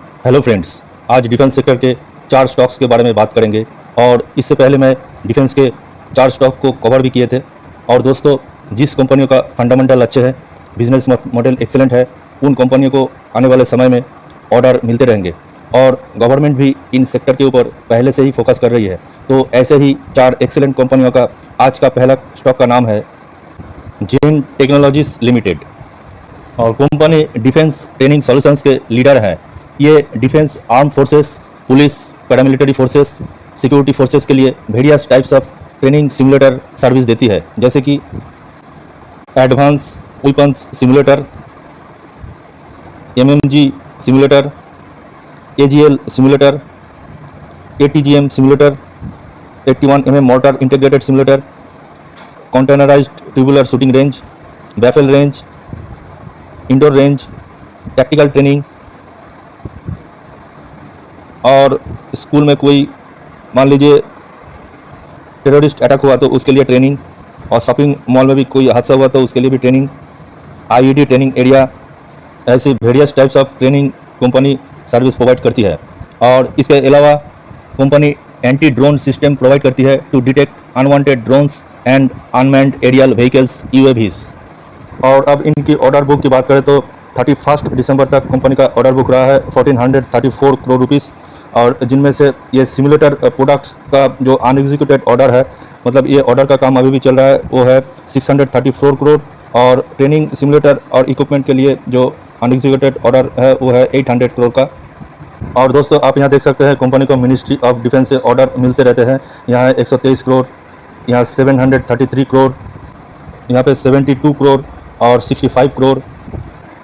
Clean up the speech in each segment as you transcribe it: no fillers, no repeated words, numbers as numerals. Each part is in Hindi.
हेलो फ्रेंड्स, आज डिफेंस सेक्टर के 4 स्टॉक्स के बारे में बात करेंगे। और इससे पहले मैं डिफेंस के 4 स्टॉक को कवर भी किए थे। और दोस्तों, जिस कंपनियों का फंडामेंटल अच्छे हैं, बिजनेस मॉडल एक्सेलेंट है, उन कंपनियों को आने वाले समय में ऑर्डर मिलते रहेंगे। और गवर्नमेंट भी इन सेक्टर के ऊपर पहले से ही फोकस कर रही है। तो ऐसे ही 4 एक्सेलेंट कंपनियों का आज का पहला स्टॉक का नाम है जेन टेक्नोलॉजीज लिमिटेड। और कंपनी डिफेंस ट्रेनिंग सॉल्यूशंस के लीडर हैं। ये defence, arm forces, police, paramilitary forces, security forces के लिए various types of training simulator service देती है, जैसे कि advance weapons simulator, MMG simulator, AGL simulator, ATGM simulator, 81 mortar integrated simulator, containerized tubular shooting range, baffle range, indoor range, tactical training. और स्कूल में कोई मान लीजिए टेररिस्ट अटैक हुआ तो उसके लिए ट्रेनिंग, और शॉपिंग मॉल में भी कोई हादसा हुआ तो उसके लिए भी ट्रेनिंग, आईईडी ट्रेनिंग एरिया, ऐसी various types of training company service provide करती है। और इसके अलावा company anti drone system provide करती है to detect unwanted drones and unmanned aerial vehicles, UAVs. और अब इनकी ऑर्डर बुक की बात करें तो 31 दिसंबर तक कंपनी का ऑर्डर बुक रहा है 1434 करोड़ रुपीज़। और जिनमें से ये सिमुलेटर प्रोडक्ट्स का जो अनएग्जीक्यूटेड ऑर्डर है, मतलब ये ऑर्डर का काम अभी भी चल रहा है, वो है 634 करोड़। और ट्रेनिंग सिमुलेटर और इक्विपमेंट के लिए जो अनएग्जीक्यूटेड ऑर्डर है वो है 800 करोड़ का। और दोस्तों, आप यहाँ देख सकते हैं कंपनी को मिनिस्ट्री ऑफ डिफेंस से ऑर्डर मिलते रहते हैं। यहाँ है 123 करोड़, यहाँ 733 करोड़, यहाँ पे 72 करोड़ और 65 करोड़।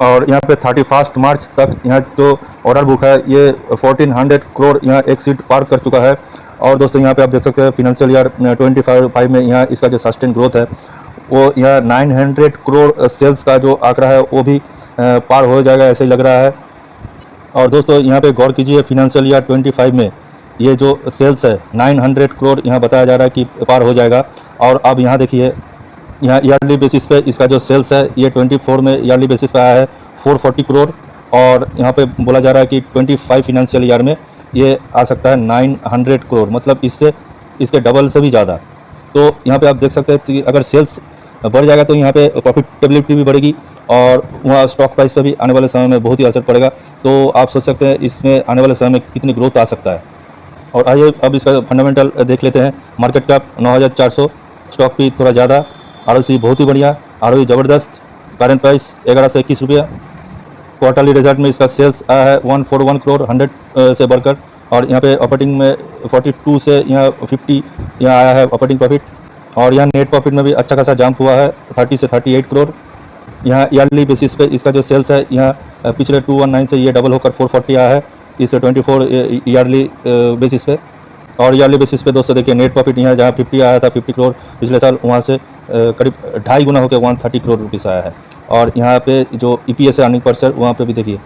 और यहाँ पे 31 मार्च तक यहाँ जो ऑर्डर बुक है ये 1400 करोड़ यहाँ एक सीट पार कर चुका है। और दोस्तों, यहाँ पे आप देख सकते हैं फिनेंशियल ईयर 25 में यहाँ इसका जो सस्टेन ग्रोथ है वो यहाँ 900 करोड़ सेल्स का जो आंकड़ा है वो भी पार हो जाएगा, ऐसे ही लग रहा है। और दोस्तों, यहाँ पे गौर कीजिए, फिनेंशियल ईयर 25 में ये जो सेल्स है 900 करोड़ यहाँ बताया जा रहा है कि पार हो जाएगा। और अब यहाँ देखिए, यहाँ ईयरली बेसिस पे इसका जो सेल्स है ये 24 में ईयरली बेसिस पे आया है 440 करोड़। और यहाँ पे बोला जा रहा है कि 25 फिनेंशियल ईयर में ये आ सकता है 900 करोड़, मतलब इससे इसके डबल से भी ज़्यादा। तो यहाँ पे आप देख सकते हैं कि अगर सेल्स बढ़ जाएगा तो यहाँ पे प्रॉफिटेबिलिटी भी बढ़ेगी और वहाँ स्टॉक प्राइस पर भी आने वाले समय में बहुत ही असर पड़ेगा। तो आप सोच सकते हैं इसमें आने वाले समय में कितनी ग्रोथ आ सकता है। और आइए अब इसका फंडामेंटल देख लेते हैं। मार्केट कैप 9400, स्टॉक भी थोड़ा ज़्यादा, आरओसी बहुत ही बढ़िया, आरओई ज़बरदस्त, करंट प्राइस 11 से 21 रुपया। क्वार्टरली रिजल्ट में इसका सेल्स आया है 141 करोड़ 100 से बढ़कर। और यहाँ पे ऑपरेटिंग में 42 से यहाँ 50 यहाँ आया है ऑपरेटिंग प्रॉफिट। और यहाँ नेट प्रॉफिट में भी अच्छा खासा जंप हुआ है 30 से 38 करोड़। यहाँ ईयरली बेसिस पे इसका जो सेल्स है यहाँ पिछले 219 से ये डबल होकर 440 आया है इस 24 ईयरली बेसिस पे। और ईयरली बेसिस पे दोस्तों देखिए, नेट प्रॉफिट यहाँ जहाँ 50 आया था 50 करोड़ पिछले साल, वहाँ से करीब 2.5 गुना होकर 130 करोड़ रुपीज़ आया है। और यहाँ पे जो EPS है, अर्निंग पर शेयर, वहाँ पे भी देखिए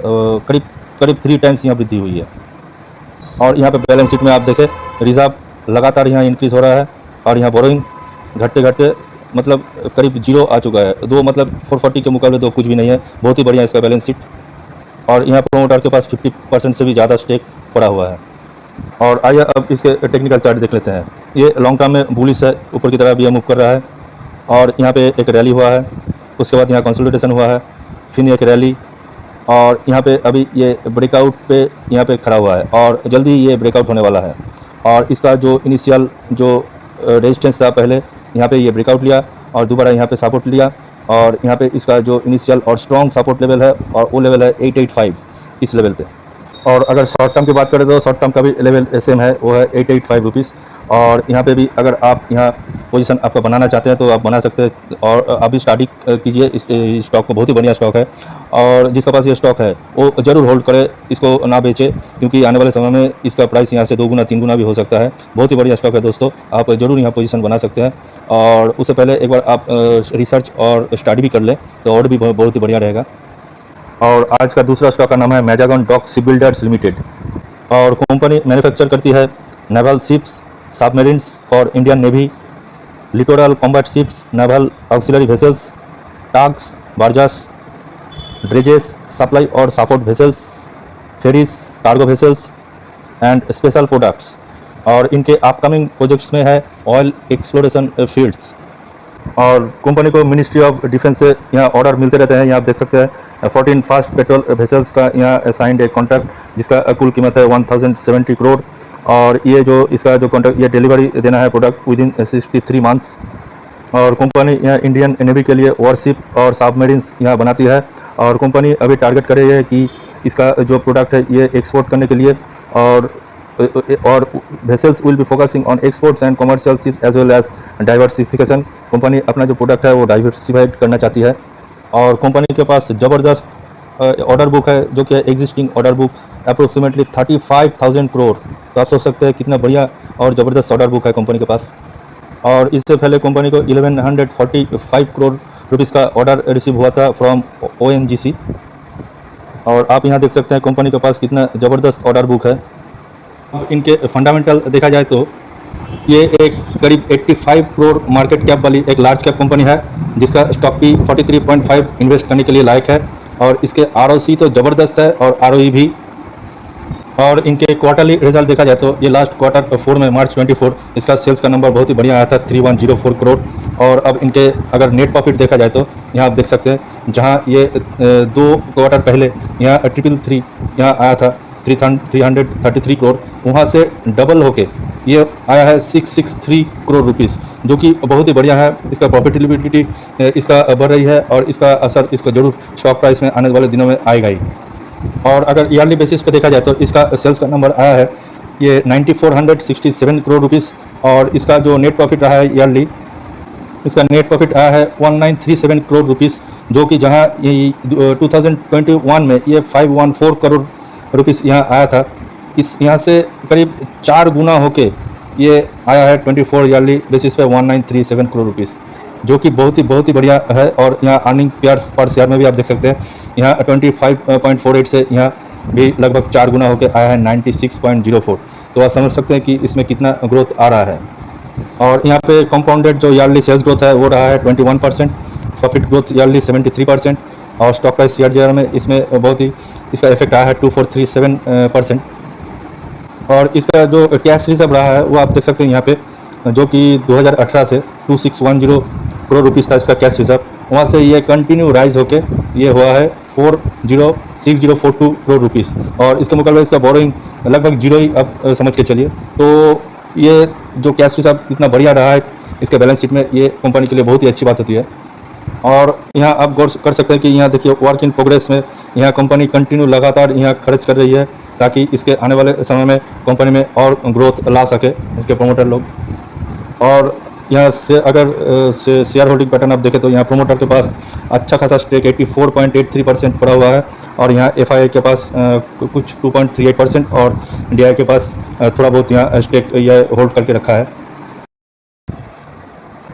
करीब 3 टाइम्स यहाँ वृद्धि हुई है। और यहाँ पे बैलेंस शीट में आप देखें, रिजर्व लगातार यहाँ इंक्रीज़ हो रहा है और यहाँ बोरोइंग घटते घटते मतलब करीब 0 आ चुका है। 2 मतलब 440 के मुकाबले 2 कुछ भी नहीं है, बहुत ही बढ़िया इसका बैलेंस शीट। और यहाँ प्रोमोटर के पास 50% से भी ज़्यादा स्टेक पड़ा हुआ है। और आइए अब इसके टेक्निकल चार्ट देख लेते हैं। ये लॉन्ग टर्म में बुलिश है, ऊपर की तरफ ये मूव कर रहा है। और यहाँ पे एक रैली हुआ है, उसके बाद यहाँ कंसोलिडेशन हुआ है, फिर एक रैली, और यहाँ पे अभी ये ब्रेकआउट पे यहाँ पे खड़ा हुआ है और जल्दी ये ब्रेकआउट होने वाला है। और इसका जो इनिशियल जो रेजिस्टेंस था पहले, यहाँ पे ये ब्रेकआउट लिया और दोबारा यहाँ पे सपोर्ट लिया। और यहाँ पे इसका जो इनिशियल और स्ट्रॉन्ग सपोर्ट लेवल है और वो लेवल है 885, इस लेवल पे। और अगर शॉर्ट टर्म की बात करें तो शॉर्ट टर्म का भी लेवल सेम है, वो है 885 रुपीज़। और यहाँ पे भी अगर आप यहाँ पोजीशन आपका बनाना चाहते हैं तो आप बना सकते हैं। और अभी स्टार्टिंग कीजिए इस स्टॉक को, बहुत ही बढ़िया स्टॉक है। और जिसके पास ये स्टॉक है वो ज़रूर होल्ड करे, इसको ना बेचे, क्योंकि आने वाले समय में इसका प्राइस यहाँ से 2 गुना 3 गुना भी हो सकता है। बहुत ही बढ़िया स्टॉक है दोस्तों, आप ज़रूर यहाँ पोजीशन बना सकते हैं। और उससे पहले एक बार आप रिसर्च और स्टडी भी कर लें तो और भी बहुत ही बढ़िया रहेगा। और आज का दूसरा स्टॉक का नाम है मैजागन डॉक शिपबिल्डर्स लिमिटेड। और कंपनी मैन्युफैक्चर करती है naval ships, submarines for Indian navy, littoral combat ships, naval auxiliary vessels, tugs, barges, dredges, supply और support vessels, ferries, cargo vessels and special products. और इनके अपकमिंग प्रोजेक्ट्स में है ऑयल एक्सप्लोरेशन फील्ड्स। और कंपनी को मिनिस्ट्री ऑफ डिफेंस से यहाँ ऑर्डर मिलते रहते हैं। यहाँ आप देख सकते हैं 14 फास्ट पेट्रोल वेसल्स का यहाँ साइंड एक कॉन्ट्रैक्ट जिसका कुल कीमत है 1070 करोड़। और ये जो इसका जो कॉन्ट्रैक्ट ये डिलीवरी देना है प्रोडक्ट विद इन 63 मंथ्स। और कंपनी यहाँ इंडियन नेवी के लिए वॉरशिप और सबमरीन्स यहाँ बनाती है। और कंपनी अभी टारगेट कर रही है कि इसका जो प्रोडक्ट है ये एक्सपोर्ट करने के लिए और vessels will be focusing on exports and commercial ships as well as diversification। Company अपना जो प्रोडक्ट है वो डाइवर्सिफाइड करना चाहती है। और कंपनी के पास ज़बरदस्त ऑर्डर बुक है जो कि existing order book approximately 35,000 crore. तो आप सोच सकते हैं कितना बढ़िया और ज़बरदस्त ऑर्डर बुक है कंपनी के पास। और इससे पहले कंपनी को 1145 करोड़ रुपीज़ का ऑर्डर रिसीव हुआ था फ्रॉम ONGC। और आप यहाँ देख सकते हैं कंपनी के पास कितना ज़बरदस्त ऑर्डर बुक है। इनके फंडामेंटल देखा जाए तो ये एक करीब 85 करोड़ मार्केट कैप वाली एक लार्ज कैप कंपनी है जिसका स्टॉक भी 43.5 इन्वेस्ट करने के लिए लायक है। और इसके ROC तो ज़बरदस्त है और ROE भी। और इनके क्वार्टरली रिजल्ट देखा जाए तो ये लास्ट क्वार्टर 4 में मार्च 24 इसका सेल्स का नंबर बहुत ही बढ़िया आया था 3104 करोड़। और अब इनके अगर नेट प्रॉफिट देखा जाए तो यहाँ आप देख सकते हैं जहाँ ये 2 क्वार्टर पहले यहाँ 333 यहाँ आया था 333 करोड़, वहाँ से डबल होके ये आया है 663 करोड़ रुपीस, जो कि बहुत ही बढ़िया है। इसका प्रॉफिटेबिलिटी इसका बढ़ रही है और इसका असर इसको जरूर स्टॉक प्राइस में आने वाले दिनों में आएगा ही। और अगर ईयरली बेसिस पे देखा जाए तो इसका सेल्स का नंबर आया है ये 9467 करोड़ रुपीस। और इसका जो नेट प्रॉफिट रहा है ईयरली, इसका नेट प्रॉफिट आया है 1937 करोड़ रुपीस, जो कि जहां ये 2021 में ये 514 करोड़ रुपीस यहाँ आया था, इस यहाँ से करीब 4 गुना होके ये आया है 24 ईयरली बेसिस पे 1937 करोड़ रुपीस, जो कि बहुत ही बढ़िया है। और यहाँ अर्निंग पर शेयर में भी आप देख सकते हैं यहाँ 25.48 से यहाँ भी लगभग 4 गुना होकर आया है 96.04। तो आप समझ सकते हैं कि इसमें कितना ग्रोथ आ रहा है। और यहाँ पे कंपाउंडेड जो ईयरली सेल्स ग्रोथ है वो रहा है 21%, प्रॉफिट ग्रोथ ईयरली 73% और स्टॉक प्राइस शेयर में इसमें बहुत ही इसका इफेक्ट आया है 2437%। और इसका जो कैश रिजर्व रहा है वो आप देख सकते हैं यहाँ पे, जो कि 2018 से 2610 करोड़ रुपीस था इसका कैश रिजर्व, वहाँ से ये कंटिन्यू राइज होके ये हुआ है 406042 करोड़ रुपीस। और इसके मुकाबले इसका बोरोइंग लगभग जीरो ही अब समझ के चलिए। तो ये जो कैश रिजर्व इतना बढ़िया रहा है इसके बैलेंस शीट में, ये कंपनी के लिए बहुत ही अच्छी बात होती है। और यहाँ आप गौर कर सकते हैं कि यहाँ देखिए वर्क इन प्रोग्रेस में यहाँ कंपनी कंटिन्यू लगातार यहाँ खर्च कर रही है ताकि इसके आने वाले समय में कंपनी में और ग्रोथ ला सके इसके प्रमोटर लोग। और यहाँ से अगर शेयर होल्डिंग पैटर्न आप देखें तो यहाँ प्रोमोटर के पास अच्छा खासा स्टेक 84.83% पड़ा हुआ है। और यहाँ FII के पास कुछ 2.38% और DI के पास थोड़ा बहुत यहाँ स्टेक यह होल्ड करके रखा है।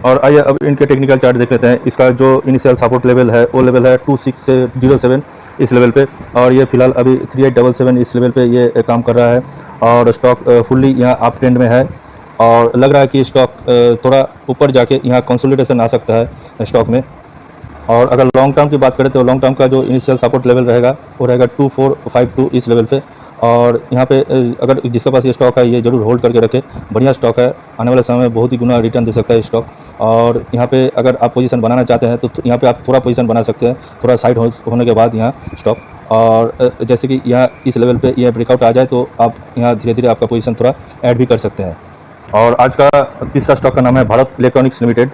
और आइए अब इनके टेक्निकल चार्ट देख लेते हैं। इसका जो इनिशियल सपोर्ट लेवल है वो लेवल है 2607 इस लेवल पे, और ये फिलहाल अभी 3877 इस लेवल पे ये काम कर रहा है। और स्टॉक फुल्ली यहाँ अप ट्रेंड में है और लग रहा है कि स्टॉक थोड़ा ऊपर जाके यहाँ कंसोलिडेशन आ सकता है स्टॉक में। और अगर लॉन्ग टर्म की बात करें तो लॉन्ग टर्म का जो इनिशियल सपोर्ट लेवल रहेगा वो रहेगा 2452 इस लेवल पे। और यहाँ पे अगर जिसके पास ये स्टॉक है ये जरूर होल्ड करके रखे, बढ़िया स्टॉक है, आने वाले समय में बहुत ही गुना रिटर्न दे सकता है स्टॉक। और यहाँ पे अगर आप पोजीशन बनाना चाहते हैं तो यहाँ पे आप थोड़ा पोजीशन बना सकते हैं, थोड़ा साइड होने के बाद यहाँ स्टॉक। और जैसे कि यहाँ इस लेवल पे ये ब्रेकआउट आ जाए तो आप यहाँ धीरे धीरे आपका पोजीशन थोड़ा ऐड भी कर सकते हैं। और आज का तीसरा स्टॉक का नाम है भारत इलेक्ट्रॉनिक्स लिमिटेड।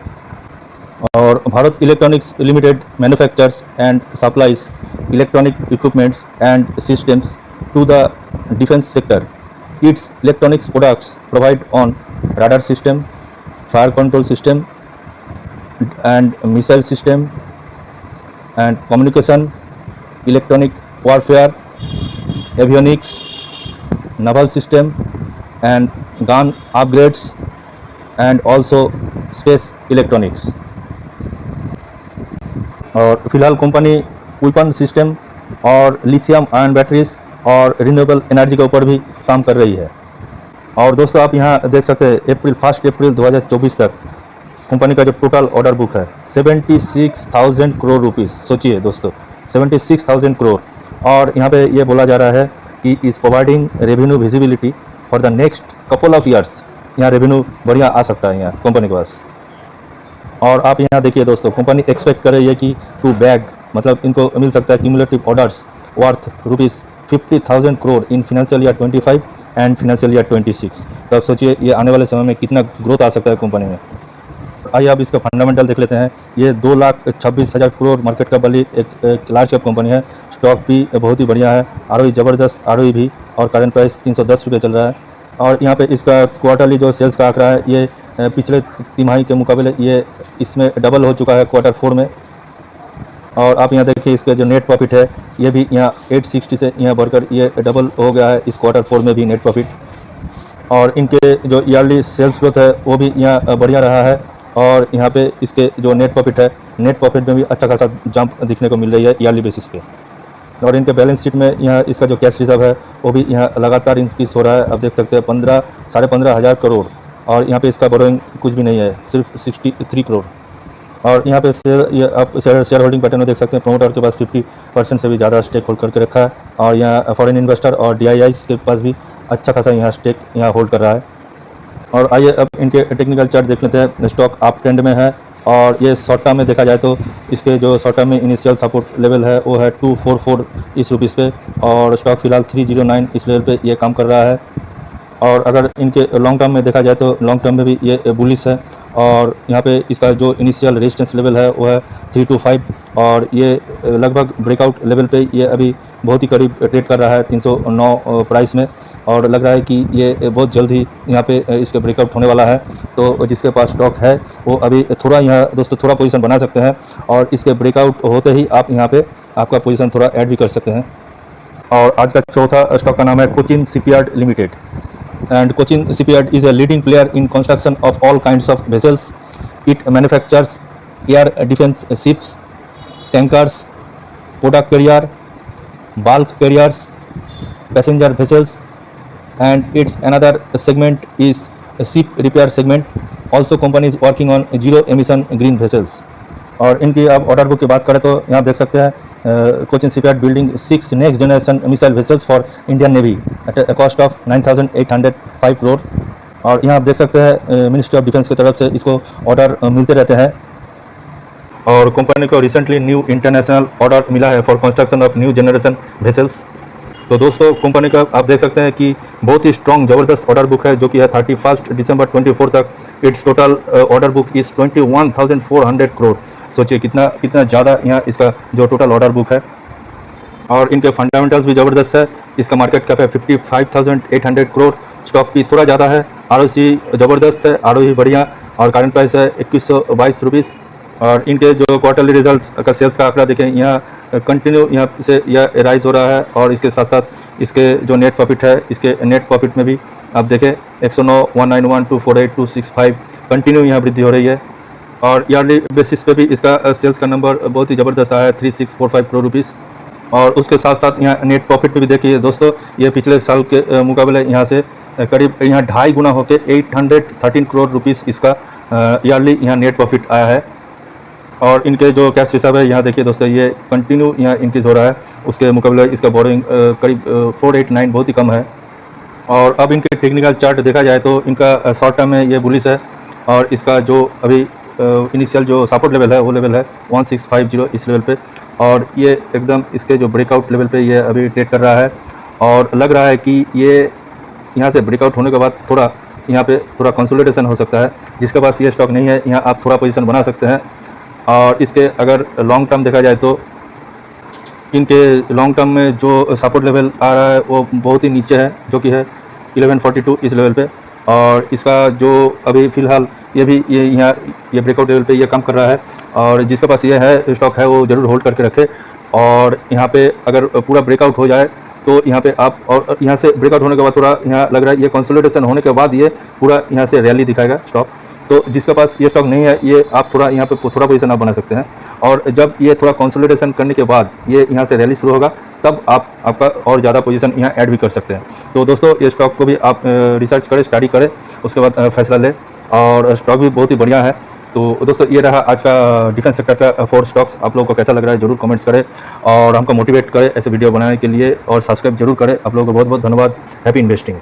और Bharat electronics limited manufactures and supplies electronic equipments and systems to the defense sector. Its electronics products provide on radar system, fire control system and missile system and communication, electronic warfare, avionics, naval system and gun upgrades and also space electronics. और फिलहाल कंपनी वेपन सिस्टम और लिथियम आयन बैटरीज और रिन्यूएबल एनर्जी के ऊपर भी काम कर रही है। और दोस्तों आप यहाँ देख सकते हैं 1 अप्रैल 2024 तक कंपनी का जो टोटल ऑर्डर बुक है 76,000 करोड़ रुपीस। सोचिए दोस्तों 76,000 करोड़। और यहाँ पे ये बोला जा रहा है कि is providing revenue visibility for the next couple of years. यहाँ रेवेन्यू बढ़िया आ सकता है यहाँ कंपनी के पास। और आप यहाँ देखिए दोस्तों, कंपनी एक्सपेक्ट कर रही है कि टू बैग मतलब इनको मिल सकता है cumulative orders worth ₹50,000 crore in financial year 25 and financial year 26। तो आप सोचिए ये आने वाले समय में कितना ग्रोथ आ सकता है कंपनी में। आइए अब इसका फंडामेंटल देख लेते हैं। ये 2,26,000 करोड़ मार्केट का वाली एक लार्ज कैप कंपनी है। स्टॉक भी बहुत ही बढ़िया है, आरओई ज़बरदस्त आरओई भी, और करंट प्राइस 310 रुपये चल रहा है। और यहाँ पे इसका क्वार्टरली जो सेल्स का आंकड़ा है ये पिछले तिमाही के मुकाबले ये इसमें डबल हो चुका है Q4 में। और आप यहाँ देखिए इसका जो नेट प्रॉफिट है ये भी यहाँ 860 से यहाँ बढ़कर ये डबल हो गया है इस Q4 में भी नेट प्रॉफिट। और इनके जो ईयरली सेल्स ग्रोथ है वो भी यहाँ बढ़िया रहा है। और यहाँ पे इसके जो नेट प्रॉफिट है, नेट प्रॉफिट में भी अच्छा खासा जंप दिखने को मिल रही है ईयरली बेसिस पे। और इनके बैलेंस शीट में यहाँ इसका जो कैश रिजर्व है वो भी यहाँ लगातार इंक्रीज हो रहा है। आप देख सकते हैं 15 15,500 करोड़। और यहाँ पे इसका बोरोइंग कुछ भी नहीं है, सिर्फ 63 करोड़। और यहाँ पे आप शेयर होल्डिंग पैटर्न में देख सकते हैं, प्रोमोटर के पास 50% से भी ज़्यादा स्टेक होल्ड करके रखा है। और यहाँ फॉरेन इन्वेस्टर और DIIs के पास भी अच्छा खासा यहाँ स्टेक यहाँ होल्ड कर रहा है। और आइए अब इनके टेक्निकल चार्ट देख लेते हैं। स्टॉक अप ट्रेंड में है, और ये शॉर्ट टर्म में देखा जाए तो इसके जो शॉर्ट टर्म में इनिशियल सपोर्ट लेवल है वो है 244 इस रुपीस पे, और स्टॉक फिलहाल 309 इस लेवल पे ये काम कर रहा है। और अगर इनके लॉन्ग टर्म में देखा जाए तो लॉन्ग टर्म में भी ये बुलिश है। और यहाँ पे इसका जो इनिशियल रेजिस्टेंस लेवल है वो है 325, और ये लगभग ब्रेकआउट लेवल पे ये अभी बहुत ही करीब ट्रेड कर रहा है 309 प्राइस में। और लग रहा है कि ये बहुत जल्द ही यहाँ पे इसके ब्रेकआउट होने वाला है। तो जिसके पास स्टॉक है वो अभी थोड़ा यहाँ दोस्तों थोड़ा पोजीशन बना सकते हैं, और इसके ब्रेकआउट होते ही आप यहाँ पे आपका पोजीशन थोड़ा ऐड भी कर सकते हैं। और आज का चौथा स्टॉक का नाम है Cochin shipyard limited. And Cochin Shipyard is a leading player in construction of all kinds of vessels. It manufactures air defense ships, tankers, product carrier, bulk carriers, passenger vessels, and its another segment is a ship repair segment. Also, company is working on zero emission green vessels. और इनकी अब ऑर्डर बुक की बात करें तो यहाँ देख सकते हैं Cochin shipyard building 6 next generation missile vessels for Indian navy at a cost of 9,805 crore. और यहाँ आप देख सकते हैं मिनिस्ट्री ऑफ डिफेंस की तरफ से इसको ऑर्डर मिलते रहते हैं। और कंपनी को रिसेंटली न्यू इंटरनेशनल ऑर्डर मिला है for construction of new generation vessels. तो दोस्तों कंपनी का आप देख सकते हैं कि बहुत ही स्ट्रॉन्ग ज़बरदस्त ऑर्डर बुक है, जो कि है 31 दिसंबर 24 तक। It's total order book is 21,400 crore. सोचिए कितना ज़्यादा यहाँ इसका जो टोटल ऑर्डर बुक है। और इनके फंडामेंटल्स भी ज़बरदस्त है। इसका मार्केट कैप है 55,800 करोड़। स्टॉक भी थोड़ा ज़्यादा है, ROC ज़बरदस्त है, ROE बढ़िया, और करंट प्राइस है 2122 रुपीज़। और इनके जो क्वार्टरली रिजल्ट का सेल्स का आंकड़ा देखें, यहाँ कंटिन्यू यहाँ से यह राइज हो रहा है। और इसके साथ साथ इसके जो नेट प्रॉफिट है, इसके नेट प्रॉफिट में भी आप देखें 109, 191, 248, 265 कंटिन्यू यहाँ वृद्धि हो रही है। और ईयरली बेसिस पे भी इसका सेल्स का नंबर बहुत ही ज़बरदस्त आया है 3645 करोड़ रुपीज़। और उसके साथ साथ यहाँ नेट प्रॉफिट पे भी देखिए दोस्तों, ये पिछले साल के मुकाबले यहाँ से करीब यहाँ 2.5 गुना होकर 813 करोड़ रुपीज़ इसका ईयरली यहाँ नेट प्रॉफिट आया है। और इनके जो कैश रिजर्व है यहाँ देखिए दोस्तों, ये कंटिन्यू यहाँ इंक्रीज़ हो रहा है। उसके मुकाबले इसका बोरोइंग करीब 489 बहुत ही कम है। और अब इनके टेक्निकल चार्ट देखा जाए तो इनका शॉर्ट टर्म में ये बुलिश है। और इसका जो अभी इनिशियल जो सपोर्ट लेवल है वो लेवल है 1650 इस लेवल पे। और ये एकदम इसके जो ब्रेकआउट लेवल पे ये अभी ट्रेड कर रहा है। और लग रहा है कि ये यहाँ से ब्रेकआउट होने के बाद थोड़ा यहाँ पे थोड़ा कंसोलिडेशन हो सकता है। जिसके पास ये स्टॉक नहीं है, यहाँ आप थोड़ा पोजीशन बना सकते हैं। और इसके अगर लॉन्ग टर्म देखा जाए तो इनके लॉन्ग टर्म में जो सपोर्ट लेवल आ रहा है वो बहुत ही नीचे है, जो कि है 1142 इस लेवल पे। और इसका जो अभी फ़िलहाल ये भी यहाँ ये ब्रेकआउट लेवल पे ये काम कर रहा है। और जिसके पास ये है स्टॉक है वो ज़रूर होल्ड करके रखे। और यहाँ पे अगर पूरा ब्रेकआउट हो जाए तो यहाँ पे आप, और यहाँ से ब्रेकआउट होने के बाद थोड़ा यहाँ लग रहा है ये कंसोलिडेशन होने के बाद ये पूरा यहाँ से रैली दिखाएगा स्टॉक। तो जिसके पास ये स्टॉक नहीं है, ये आप थोड़ा यहाँ पे थोड़ा पोजीशन आप बना सकते हैं। और जब ये थोड़ा कंसोलिडेशन करने के बाद ये यहाँ से रैली शुरू होगा तब आपका और ज़्यादा पोजीशन यहाँ ऐड भी कर सकते हैं। तो दोस्तों ये स्टॉक को भी आप रिसर्च करें, स्टडी करें, उसके बाद फैसला लें। और स्टॉक भी बहुत ही बढ़िया है। तो दोस्तों ये रहा आज का डिफेंस सेक्टर का 4 स्टॉक्स। आप लोगों को कैसा लग रहा है जरूर कमेंट्स करें और हमको मोटिवेट करें ऐसे वीडियो बनाने के लिए, और सब्सक्राइब जरूर करें। आप लोगों को बहुत बहुत धन्यवाद। Happy investing.